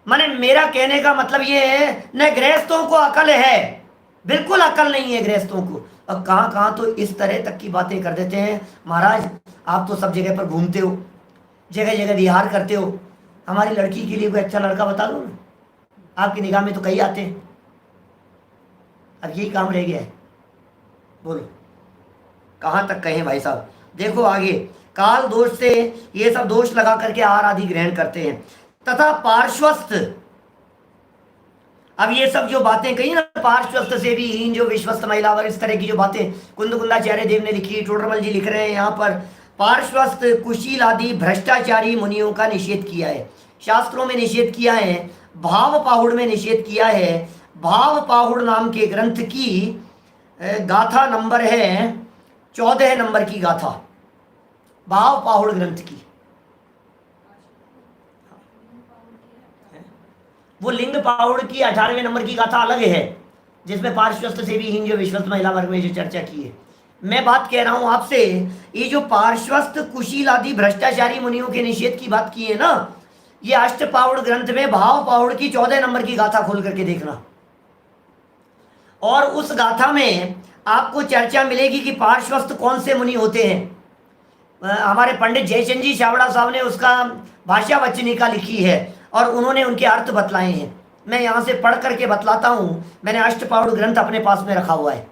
[SPEAKER 1] माने मेरा कहने का मतलब ये है, न गृहस्थों को अकल है, बिल्कुल अकल नहीं है गृहस्थों को। अब कहाँ कहाँ तो इस तरह तक की बातें कर देते हैं। महाराज आप तो सब जगह पर घूमते हो, जगह जगह विहार करते हो, हमारी लड़की के लिए कोई अच्छा लड़का बता दो ना, आपकी निगाह में तो कई आते हैं। अब यही काम रह गया है। बोलो कहाँ तक कहें भाई साहब। देखो आगे, काल दोष से ये सब दोष लगा करके आहार आदि ग्रहण करते हैं। तथा पार्श्वस्थ, अब ये सब जो बातें कही ना, पार्श्वस्थ से भी हीन जो विश्वस्त महिला और इस तरह की जो बातें कुंदकुंदाचार्य देव ने लिखी, टोडरमल जी लिख रहे हैं यहाँ पर, पार्श्वस्थ कुशील आदि भ्रष्टाचारी मुनियों का निषेध किया है, शास्त्रों में निषेध किया है, भाव पाहुड़ में निषेध किया है। भाव पाहुड़ नाम के ग्रंथ की गाथा नंबर है 14 नंबर की गाथा, भाव पाहुड़ ग्रंथ की। वो लिंग पाहुड़ की 18वें नंबर की गाथा अलग है, जिसमें पार्श्वस्थ से भी हीन जो विश्वस्त महिला वर्ग में जो चर्चा की है। मैं बात कह रहा हूं आपसे, ये जो पार्श्वस्थ कुशील आदि भ्रष्टाचारी मुनियों के निषेध की बात की है ना, ये अष्ट पाहुड़ ग्रंथ में भाव पाहुड़ की 14 नंबर की गाथा खोल करके देखना, और उस गाथा में आपको चर्चा मिलेगी कि पार्श्वस्थ कौन से मुनि होते हैं। हमारे पंडित जयचंद जी छाबड़ा साहब ने उसका भाषा वचनिका लिखी है और उन्होंने उनके अर्थ बतलाए हैं। मैं यहाँ से पढ़ करके बतलाता हूँ, मैंने अष्टपाहुड़ ग्रंथ अपने पास में रखा हुआ है,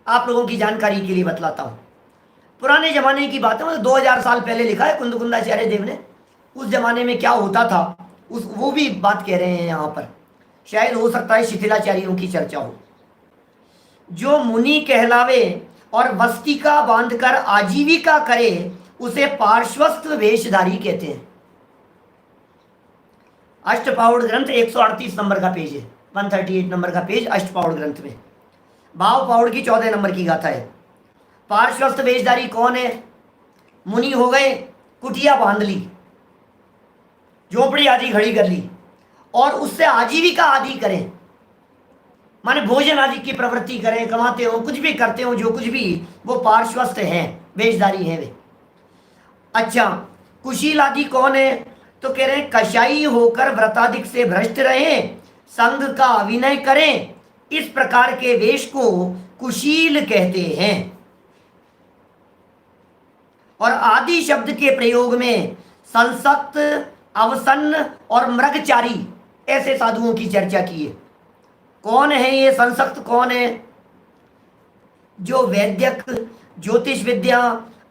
[SPEAKER 1] आप लोगों की जानकारी के लिए बतलाता हूँ। पुराने ज़माने की बात है, मतलब 2000 साल पहले लिखा है कुंदकुंदाचार्य देव ने। उस ज़माने में क्या होता था वो भी बात कह रहे हैं यहाँ पर। शायद हो सकता है शिथिलाचार्यों की चर्चा हो। जो मुनि कहलावे और वस्तिका बांधकर आजीविका करे उसे पार्श्वस्थ वेशधारी कहते हैं। अष्टपाहुड़ ग्रंथ 138 नंबर का पेज है, 138 नंबर का पेज अष्टपाहुड़ ग्रंथ में भाव पाहुड़ की 14 नंबर की गाथा है। पार्श्वस्थ वेशधारी कौन है? मुनि हो गए, कुटिया बांध ली, झोपड़ी आदि खड़ी कर ली और उससे आजीविका आदि करें, माने भोजन आदि की प्रवृत्ति करें, कमाते हो, कुछ भी करते हो, जो कुछ भी, वो पार्श्वस्थ हैं, वेशधारी हैं वे। अच्छा, कुशील आदि कौन है? तो कह रहे हैं कशाई होकर व्रताधिक से भ्रष्ट रहे, संग का अभिनय करें, इस प्रकार के वेश को कुशील कहते हैं। और आदि शब्द के प्रयोग में संसक्त, अवसन्न और मृगचारी ऐसे साधुओं की चर्चा की है। कौन है ये संसक्त? कौन है? जो वैद्यक, ज्योतिष विद्या,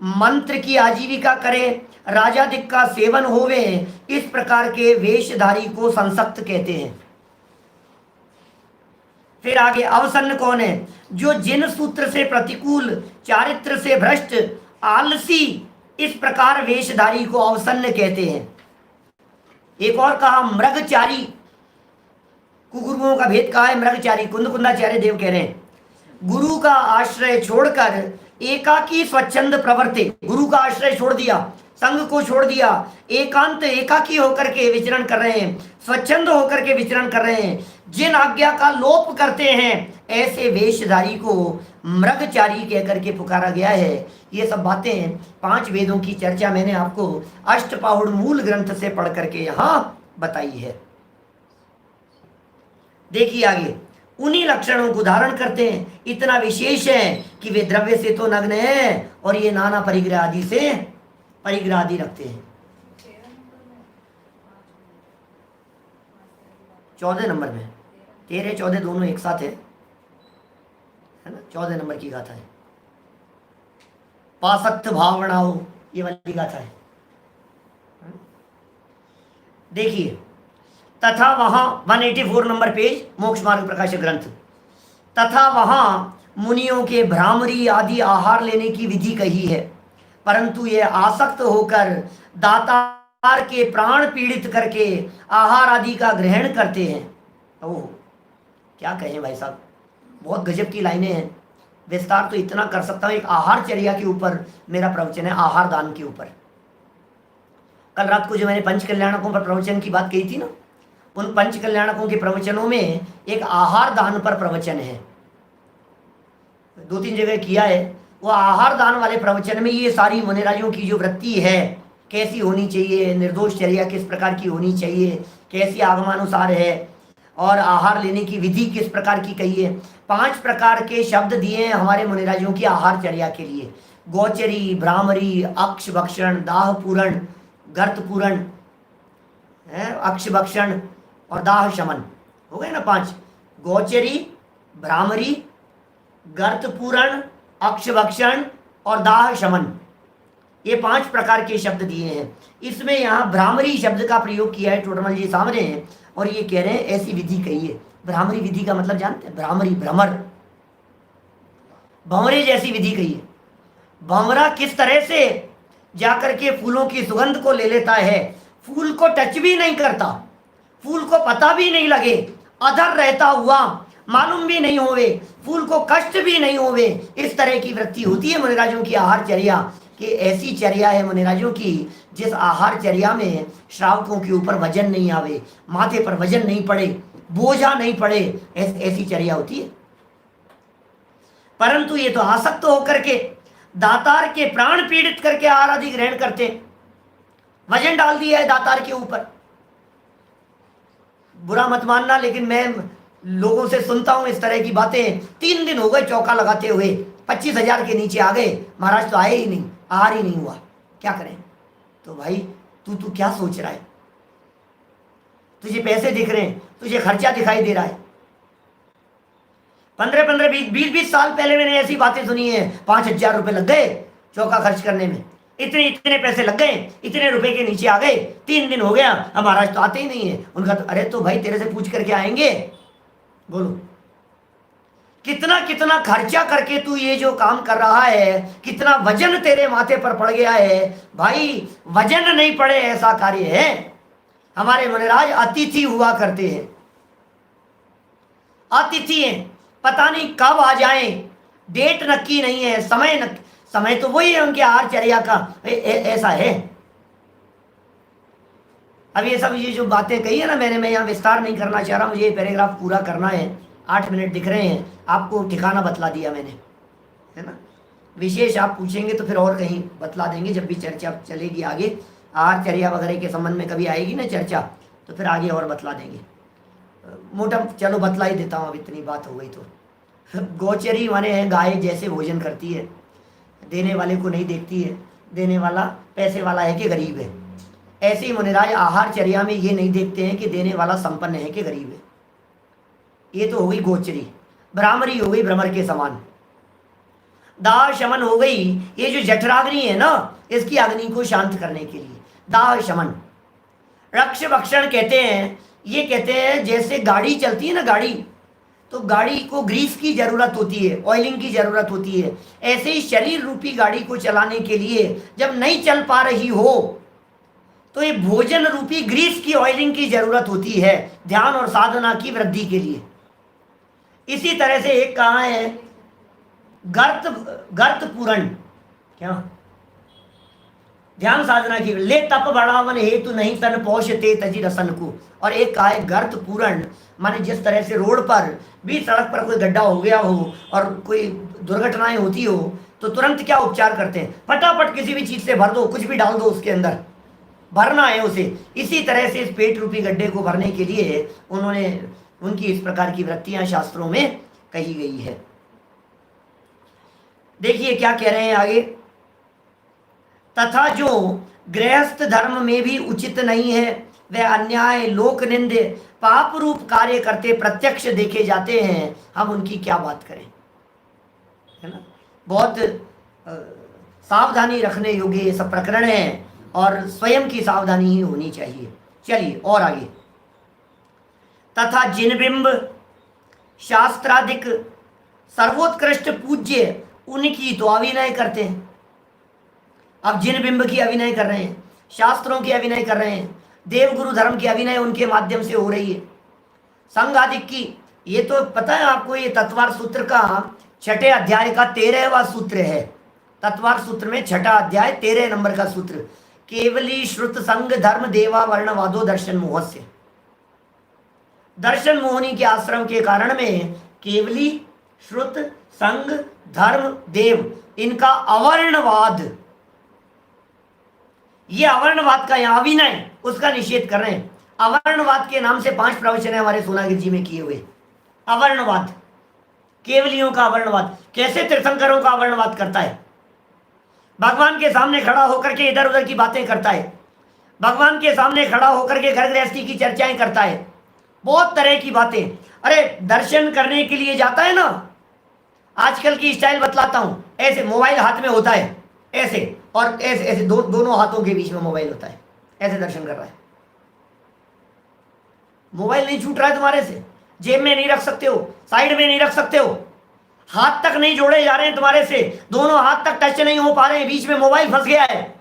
[SPEAKER 1] मंत्र की आजीविका करे, राजाधिक का सेवन होवे, इस प्रकार के वेशधारी को संसक्त कहते हैं। फिर आगे अवसन्न कौन है? जो जिन सूत्र से प्रतिकूल, चारित्र से भ्रष्ट, आलसी, इस प्रकार वेशधारी को अवसन्न कहते हैं। एक और कहा मृगचारी, कुगुरुओं का भेद कहा है मृगचारी। कुंदकुंदाचार्य देव कह रहे हैं गुरु का आश्रय छोड़कर एकाकी स्वच्छंद प्रवर्ते, गुरु का आश्रय छोड़ दिया, संघ को छोड़ दिया, एकांत एकाकी होकर के विचरण कर रहे हैं, स्वच्छंद होकर के विचरण कर रहे हैं, जिन आज्ञा का लोप करते हैं, ऐसे वेशधारी को मृगचारी कहकर के पुकारा गया है। ये सब बातें 5 वेदों की चर्चा मैंने आपको अष्टपाहुड़ मूल ग्रंथ से पढ़ करके यहाँ बताई है। देखिए आगे, उन्हीं लक्षणों को धारण करते हैं, इतना विशेष है कि वे द्रव्य से तो नग्न हैं और ये नाना परिग्रह आदि से परिग्रह आदि रखते हैं। 14 नंबर में, 13 14 दोनों एक साथ है ना। 14 नंबर की गाथा है, पासक्त भावनाओ, ये वाली गाथा है। देखिए, तथा वहां 184 नंबर पेज मोक्ष मार्ग प्रकाशक ग्रंथ, तथा वहां मुनियों के भ्रामरी आदि आहार लेने की विधि कही है, परंतु ये आसक्त होकर दातार के प्राण पीड़ित करके आहार आदि का ग्रहण करते हैं। ओह क्या कहें भाई साहब, बहुत गजब की लाइनें हैं। विस्तार तो इतना कर सकता हूँ, एक आहार चर्या के ऊपर मेरा प्रवचन है, आहार दान के ऊपर। कल रात को जो मैंने पंच कल्याणकों पर प्रवचन की बात कही थी ना, उन पंच कल्याणकों के प्रवचनों में एक आहार दान पर प्रवचन है, 2-3 जगह किया है। वो आहार दान वाले प्रवचन में ये सारी मुनिराजों की जो वृत्ति है कैसी होनी चाहिए, निर्दोष चर्या किस प्रकार की होनी चाहिए, कैसी आगमानुसार है, और आहार लेने की विधि किस प्रकार की कही है। 5 प्रकार के शब्द दिए हैं हमारे मुनिराजों की आहार चर्या के लिए: गोचरी, भ्रामरी, अक्ष भक्षण, दाह पूरण, गर्त पूरण, अक्ष भक्षण और दाह शमन। हो गए ना 5: गोचरी, भ्रामरी, गर्त पूरण, अक्ष भक्षण और दाह शमन। ये 5 प्रकार के शब्द दिए हैं। इसमें यहाँ भ्रामरी शब्द का प्रयोग किया है, टोडरमल जी सामने हैं, और ये कह रहे हैं ऐसी विधि कही है। भ्रामरी विधि का मतलब जानते हैं? भ्रामरी, भ्रमर, भंवरे जैसी विधि कही है। भंवरा किस तरह से जाकर के फूलों की सुगंध को ले लेता है, फूल को टच भी नहीं करता, फूल को पता भी नहीं लगे, अधर रहता हुआ मालूम भी नहीं होवे, फूल को कष्ट भी नहीं होवे, इस तरह की वृत्ति होती है मुनिराजों की आहार चर्या। कि ऐसी चर्या है मुनिराजों की जिस आहार चर्या में श्रावकों के ऊपर वजन नहीं आवे, माथे पर वजन नहीं पड़े, बोझा नहीं पड़े, ऐसी चर्या होती है। परंतु ये तो आसक्त होकर के दातार के प्राण पीड़ित करके आहार आदि ग्रहण करते, वजन डाल दिया है दातार के ऊपर। बुरा मत मानना, लेकिन मैं लोगों से सुनता हूं इस तरह की बातें। 3 दिन हो गए चौका लगाते हुए, 25,000 के नीचे आ गए, महाराज तो आए ही नहीं, आहार ही नहीं हुआ, क्या करें? तो भाई तू क्या सोच रहा है? तुझे पैसे दिख रहे हैं, तुझे खर्चा दिखाई दे रहा है। 15-15, 20-20 साल पहले मैंने ऐसी बातें सुनी है, 5,000 रुपए लग गए चौका खर्च करने में, इतने पैसे लग गए, इतने रुपए के नीचे आ गए, 3 दिन हो गया, अब महाराज तो आते ही नहीं है। उनका तो अरे तो भाई तेरे से पूछ करके आएंगे, बोलो कितना कितना खर्चा करके तू ये जो काम कर रहा है, कितना वजन तेरे माथे पर पड़ गया है। भाई वजन नहीं पड़े ऐसा कार्य है। हमारे मुनिराज अतिथि हुआ करते हैं, अतिथि हैं, पता नहीं कब आ जाएं, डेट नक्की नहीं है, समय तो वही है उनके आहार चर्या का, ऐसा है। अब ये सब ये जो बातें कही है ना मैंने, मैं यहाँ विस्तार नहीं करना चाह रहा, मुझे ये पैराग्राफ पूरा करना है। 8 मिनट दिख रहे हैं, आपको ठिकाना बतला दिया मैंने, है ना। विशेष आप पूछेंगे तो फिर और कहीं बतला देंगे, जब भी चर्चा चलेगी आगे, आहार चर्या वगैरह के संबंध में कभी आएगी ना चर्चा, तो फिर आगे और बतला देंगे। मोटा चलो बतला ही देता हूँ, अब इतनी बात हो गई तो। गोचरी माने है गाय जैसे भोजन करती है, देने वाले को नहीं देखती है, देने वाला पैसे वाला है कि गरीब है। ऐसे ही मुनिराज आहार चर्या में ये नहीं देखते हैं कि देने वाला संपन्न है कि गरीब है। ये तो हो गई गोचरी। भ्रामरी हो गई भ्रमर के समान। दाह शमन हो गई, ये जो जठराग्नि है ना, इसकी अग्नि को शांत करने के लिए दाह शमन। रक्ष भक्षण कहते हैं, ये कहते हैं जैसे गाड़ी चलती है ना, गाड़ी तो गाड़ी को ग्रीस की जरूरत होती है, ऑयलिंग की जरूरत होती है। ऐसे ही शरीर रूपी गाड़ी को चलाने के लिए जब नहीं चल पा रही हो तो ये भोजन रूपी ग्रीस की ऑयलिंग की जरूरत होती है, ध्यान और साधना की वृद्धि के लिए। इसी तरह से एक कहाँ है, गर्त पूरण, क्या ध्यान साधना की, ले तप बढ़ावन हेतु नहीं तन पोषते तजी रसन को। और एक कहा है गर्त पूरण, माने जिस तरह से रोड पर भी सड़क पर कोई गड्ढा हो गया हो और कोई दुर्घटनाएं होती हो तो तुरंत क्या उपचार करते हैं, फटाफट किसी भी चीज से भर दो, कुछ भी डाल दो उसके अंदर, भरना है उसे। इसी तरह से इस पेट रूपी गड्ढे को भरने के लिए उन्होंने उनकी इस प्रकार की वृत्तियां शास्त्रों में कही गई है। देखिए क्या कह रहे हैं आगे, तथा जो गृहस्थ धर्म में भी उचित नहीं है वह अन्याय लोक निंदे पाप रूप कार्य करते प्रत्यक्ष देखे जाते हैं, हम उनकी क्या बात करें, है ना। बहुत सावधानी रखने योग्य ये सब प्रकरण है और स्वयं की सावधानी ही होनी चाहिए। चलिए और आगे, तथा जिन बिंब शास्त्राधिक सर्वोत्कृष्ट पूज्य उनकी तो अभिनय करते हैं। अब जिन बिंब की अभिनय कर रहे हैं, शास्त्रों की अभिनय कर रहे हैं, देवगुरु धर्म की अभिनय उनके माध्यम से हो रही है, संघ आदिक की। ये तो पता है आपको, ये तत्वार सूत्र का 6ठे अध्याय का 13वां सूत्र है। तत्वार सूत्र में 6ठा अध्याय 13 नंबर का सूत्र, केवली श्रुत संघ धर्म देवा वर्ण वादो दर्शन मोहस्य। दर्शन मोहिनी के आश्रम के कारण में केवली, श्रुत, संग, धर्म, देव, इनका अवर्णवाद, ये अवर्णवाद का यहां अभिनय, उसका निषेध कर रहे हैं। अवर्णवाद के नाम से 5 प्रवचन है हमारे सोनागिर जी में किए हुए। अवर्णवाद, केवलियों का अवर्णवाद, कैसे तीर्थंकरों का अवर्णवाद करता है, भगवान के सामने खड़ा होकर के इधर उधर की बातें करता है, भगवान के सामने खड़ा होकर के घर गृहस्थी की चर्चाएं करता है, बहुत तरह की बातें। अरे दर्शन करने के लिए जाता है ना, आजकल की स्टाइल बतलाता हूं, ऐसे मोबाइल हाथ में होता है, ऐसे और ऐसे ऐसे दोनों हाथों के बीच में मोबाइल होता है, ऐसे दर्शन कर रहा है। मोबाइल नहीं छूट रहा है तुम्हारे से, जेब में नहीं रख सकते हो, साइड में नहीं रख सकते हो, हाथ तक नहीं जोड़े जा रहे हैं तुम्हारे से, दोनों हाथ तक टच नहीं हो पा रहे हैं, बीच में मोबाइल फंस गया है।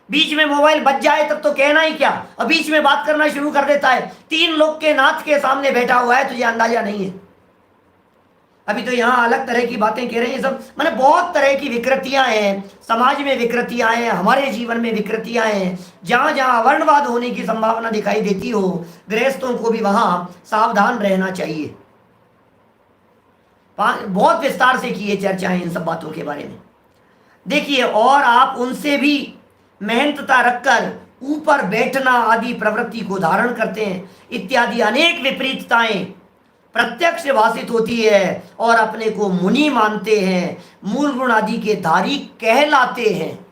[SPEAKER 1] बीच में मोबाइल बच जाए तब तो कहना ही क्या, और बीच में बात करना शुरू कर देता है। 3 लोग के नाथ के सामने बैठा हुआ है, तुझे अंदाजा नहीं है। अभी तो यहाँ अलग तरह की बातें कह रहे हैं सब, माने बहुत तरह की विकृतियां हैं, समाज में विकृतियां हैं, हमारे जीवन में विकृतियां हैं। जहां जहां वर्णवाद होने की संभावना दिखाई देती हो, गृहस्थों को भी वहां सावधान रहना चाहिए। बहुत विस्तार से की है चर्चाएं इन सब बातों के बारे में। देखिए, और आप उनसे भी मेहनतता रखकर ऊपर बैठना आदि प्रवृत्ति को धारण करते हैं, इत्यादि अनेक विपरीतताएं प्रत्यक्ष भाषित होती है और अपने को मुनि मानते हैं, मूल गुण आदि के धारी कहलाते हैं।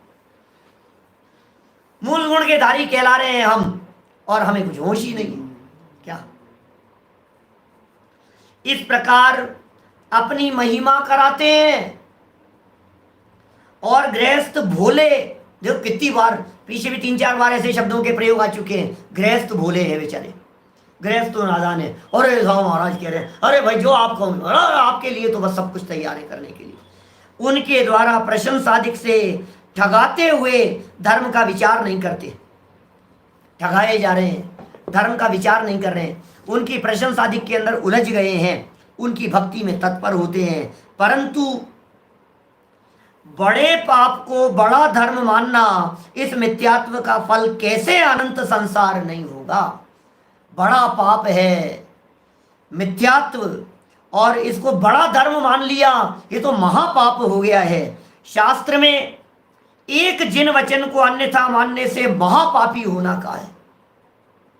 [SPEAKER 1] मूल गुण के धारी कहला रहे हैं हम, और हमें कुछ होश ही नहीं है क्या। इस प्रकार अपनी महिमा कराते हैं। और गृहस्थ भोले, देखो कितनी बार पीछे भी 3-4 बार ऐसे शब्दों के प्रयोग आ चुके हैं। गृहस्थ भोले हैं बेचारे, गृहस्थ तो नादान है। अरे साहब महाराज कह रहे हैं, अरे भाई जो आप कहो, आपके लिए तो बस सब कुछ तैयार है करने के लिए। उनके द्वारा प्रशंसादिक से ठगाते हुए धर्म का विचार नहीं करते, ठगाए जा रहे हैं, धर्म का विचार नहीं कर रहे हैं, उनकी प्रशंसादिक के अंदर उलझ गए हैं, उनकी भक्ति में तत्पर होते हैं। परंतु बड़े पाप को बड़ा धर्म मानना, इस मिथ्यात्व का फल कैसे अनंत संसार नहीं होगा। बड़ा पाप है मिथ्यात्व, और इसको बड़ा धर्म मान लिया, ये तो महापाप हो गया है। शास्त्र में एक जिन वचन को अन्यथा मानने से महापापी होना कहा है।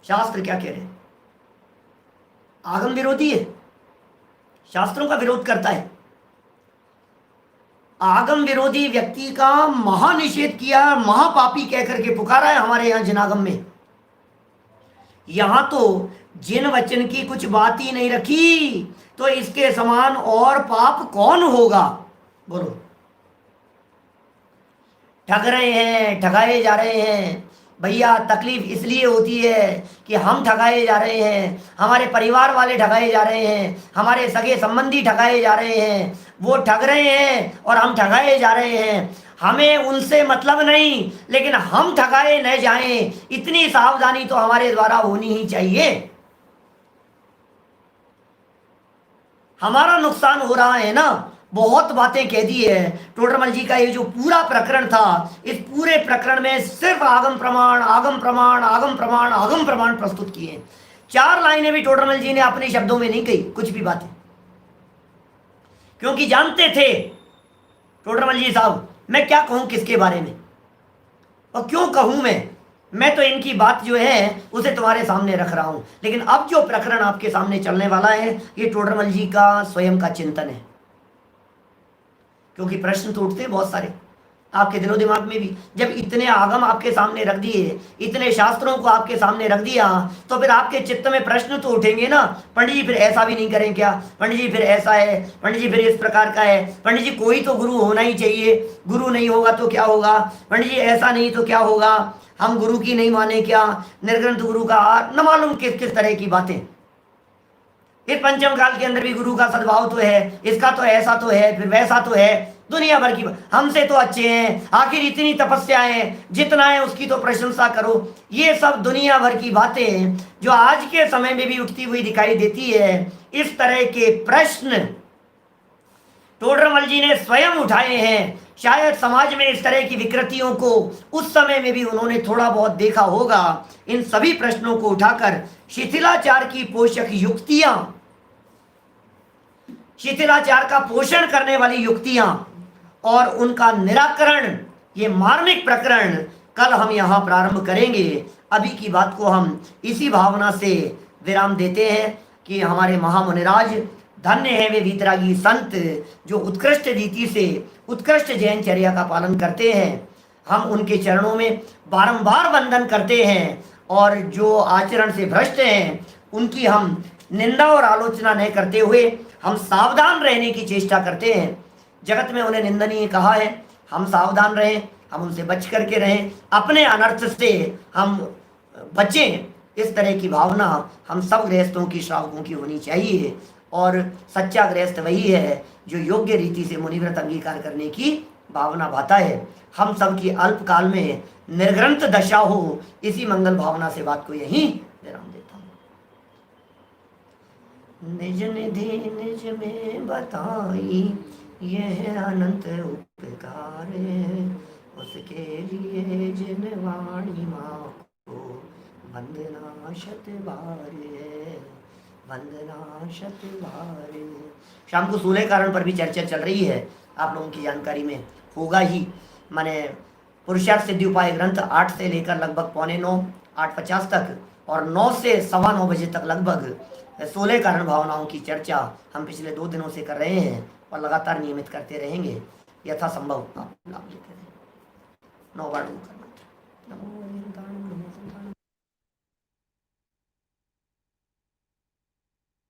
[SPEAKER 1] शास्त्र क्या कह रहे हैं, आगम विरोधी है, शास्त्रों का विरोध करता है। आगम विरोधी व्यक्ति का महानिषेध किया, महापापी कहकर के पुकारा है हमारे यहां जिनागम में। यहां तो जिन वचन की कुछ बात ही नहीं रखी, तो इसके समान और पाप कौन होगा, बोलो। ठग रहे हैं, ठगाए जा रहे हैं। भैया तकलीफ इसलिए होती है कि हम ठगाए जा रहे हैं, हमारे परिवार वाले ठगाए जा रहे हैं, हमारे सगे संबंधी ठगाए जा रहे हैं, वो ठग रहे हैं और हम ठगाए जा रहे हैं। हमें उनसे मतलब नहीं, लेकिन हम ठगाए न जाएं, इतनी सावधानी तो हमारे द्वारा होनी ही चाहिए। हमारा नुकसान हो रहा है ना, बहुत बातें कह दी है। टोडरमल जी का ये जो पूरा प्रकरण था, इस पूरे प्रकरण में सिर्फ आगम प्रमाण, आगम प्रमाण, आगम प्रमाण, आगम प्रमाण प्रस्तुत किए। 4 लाइनें भी टोडरमल जी ने अपने शब्दों में नहीं कही कुछ भी बातें, क्योंकि जानते थे टोडरमल जी साहब, मैं क्या कहूं किसके बारे में और क्यों कहूं। मैं तो इनकी बात जो है उसे तुम्हारे सामने रख रहा हूं, लेकिन अब जो प्रकरण आपके सामने चलने वाला है, ये टोडरमल जी का स्वयं का चिंतन है। क्योंकि प्रश्न तो उठते हैं बहुत सारे आपके दिलो दिमाग में भी। जब इतने आगम आपके सामने रख दिए, इतने शास्त्रों को आपके सामने रख दिया, तो फिर आपके चित्त में प्रश्न तो उठेंगे ना। पंडित जी फिर ऐसा भी नहीं करें क्या, पंडित जी फिर ऐसा है, पंडित जी फिर इस प्रकार का है, पंडित जी कोई तो गुरु होना ही चाहिए, गुरु नहीं होगा तो क्या होगा, पंडित जी ऐसा नहीं तो क्या होगा, हम गुरु की नहीं माने क्या, निर्ग्रंथ गुरु का न मालूम किस किस तरह की बातें। इस पंचम काल के अंदर भी गुरु का सद्भाव तो है, इसका तो ऐसा तो है, फिर वैसा तो है, दुनिया भर की, हमसे तो अच्छे हैं, आखिर इतनी तपस्या है, जितना है उसकी तो प्रशंसा करो। ये सब दुनिया भर की बातें जो आज के समय में भी उठती हुई दिखाई देती है। इस तरह के प्रश्न टोडरमल जी ने स्वयं उठाए हैं। शायद समाज में इस तरह की विकृतियों को उस समय में भी उन्होंने थोड़ा बहुत देखा होगा। इन सभी प्रश्नों को उठाकर शिथिलाचार की पोषक युक्तियां, शिथिलाचार का पोषण करने वाली युक्तियां और उनका निराकरण, ये मार्मिक प्रकरण कल हम यहां प्रारंभ करेंगे। अभी की बात को हम इसी भावना से विराम देते हैं कि हमारे महामुनिराज धन्य है वे वीतरागी संत जो उत्कृष्ट रीति से उत्कृष्ट जैनचर्या का पालन करते हैं। हम उनके चरणों में बारंबार वंदन करते हैं और जो आचरण से भ्रष्ट हैं उनकी हम निंदा और आलोचना नहीं करते हुए हम सावधान रहने की चेष्टा करते हैं। जगत में उन्हें निंदनीय कहा है, हम सावधान रहें, हम उनसे बच करके रहें, अपने अनर्थ से हम बचें। इस तरह की भावना हम सब गृहस्थों की, श्रावकों की होनी चाहिए। और सच्चा गृहस्थ वही है जो योग्य रीति से मुनिव्रत अंगीकार करने की भावना भाता है। हम सब की अल्पकाल में निर्ग्रंथ दशा हो, इसी मंगल भावना से बात को यहीं विराम देता हूँ। निज निधि निज में बताई यह अनंत उपकार, उसके लिए जिन वाणी माँ को वंदना शत बार है, वंदना शत बार। शाम को 16 कारण पर भी चर्चा चल रही है, आप लोगों की जानकारी में होगा ही। माने पुरुषार्थ सिद्धि उपाय ग्रंथ 8 से लेकर लगभग 8:45, 8:50 तक और 9 से 9:15 बजे तक लगभग 16 कारण भावनाओं की चर्चा हम पिछले 2 दिनों से कर रहे हैं और लगातार नियमित करते रहेंगे। यथासंभव आप लाभ लेते रहें। 9 बार करना। नमो